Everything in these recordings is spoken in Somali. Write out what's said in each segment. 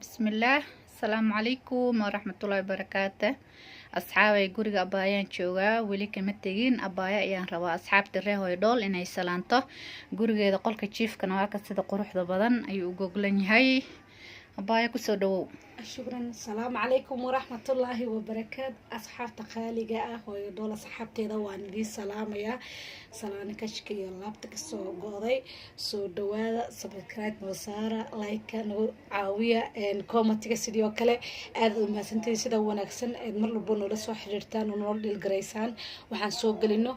بسم الله. السلام عليكم ورحمة الله وبركاته. أصحابي guriga abaayaan joogaa weli kama tegin abaaya ayaan rabaa asxaabta reer Hoydhool inay salaanto gurigeeda qolka jiifkana waa ka sida quruxda badan ayuu u goglan yahay abaaya ku soo dhawow. شكرا. السلام عليكم ورحمة الله وبركاته. أصحاب تخاليقة هويدول أصحابتي دوان دي سلام يا سلام كشكي لابتك سو قاضي سو دوادا سبسكرايب وصارة لايك نو عاوية ان كومنتك سيديو كله aad ما سنتي sida wanaagsan mar walba noo la soo xiriirtaan oo noo dhilgareysaan waxaan soo galino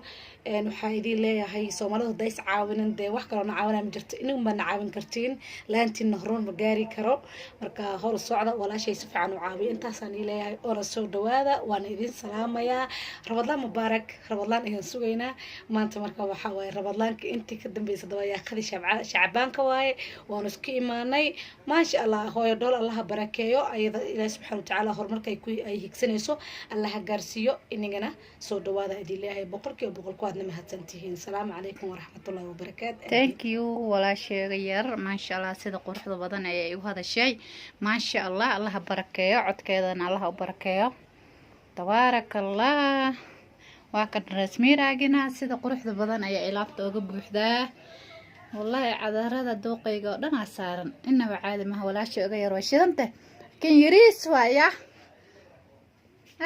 waxaa idin leeyahay Soomaalidu days caawinaan de wax kale oo caawinaan jirto inuu ma caawin kartiin laantiin nahroon ma gaari karo marka hor socda walaashay si fiican u caawiyo intaasaan leeyahay oo soo dhawaada waan idin salaamayaa Ramadaan mubaarak Ramadaan ayaan sugaynaa maanta marka waxa way Ramadaanka intii ka dambeysay dabayaa qadi shacbaanka waaye waan isku imaanay ma sha Allah Hoydhool Allah barakeeyo ayada Ilaahay subhanahu wa ta'ala hormarkay ku ay higsanayso Allah gaarsiiyo inagana soo dhawaada idin leeyahay boqolkiiba boqol aadna mahadsantihiin. Assalaamu calaykum waraxmatullaahi wabarakaatuh. Thank you walaasheega yar ma sha Allah sida quruxda badan ayay u hadashay ma sha Allah Allah barakeeyo codkeedana Allah u barakeeyo tabaarakallah waa ka rasmiiraagina sida quruxda badan ayay ilaafta uga buuxdaa wallahi cadarada dooqayga oo dhan saaran inaba caadi ma walaasheega yar way shidanta kan yariis waaya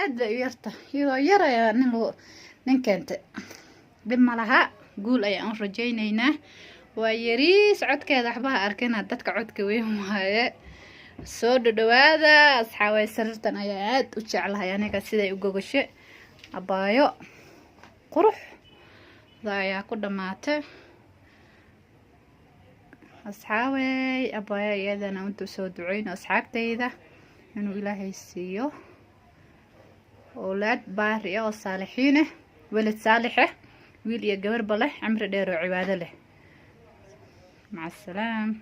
aad yarta iyadoo yar ayaa ninkeenta dib malaha guul ayaan rajaynaynaa waa yariis codkeeda waxba arkina dadka codka weyn waaye soo dhawaada asxaabay sariirtan ayaa aad u jeclahay aniga siday u gogasho abaayo qurux ayaa ku dhamaatay asxaabay abaayo iyadana inta soo duceyno asxaabtayda inuu ilaahay siiyo أولاد بارئة وصالحين ولد صالحة ويل يا جبر بله عمر دير وعبادة له مع السلامة.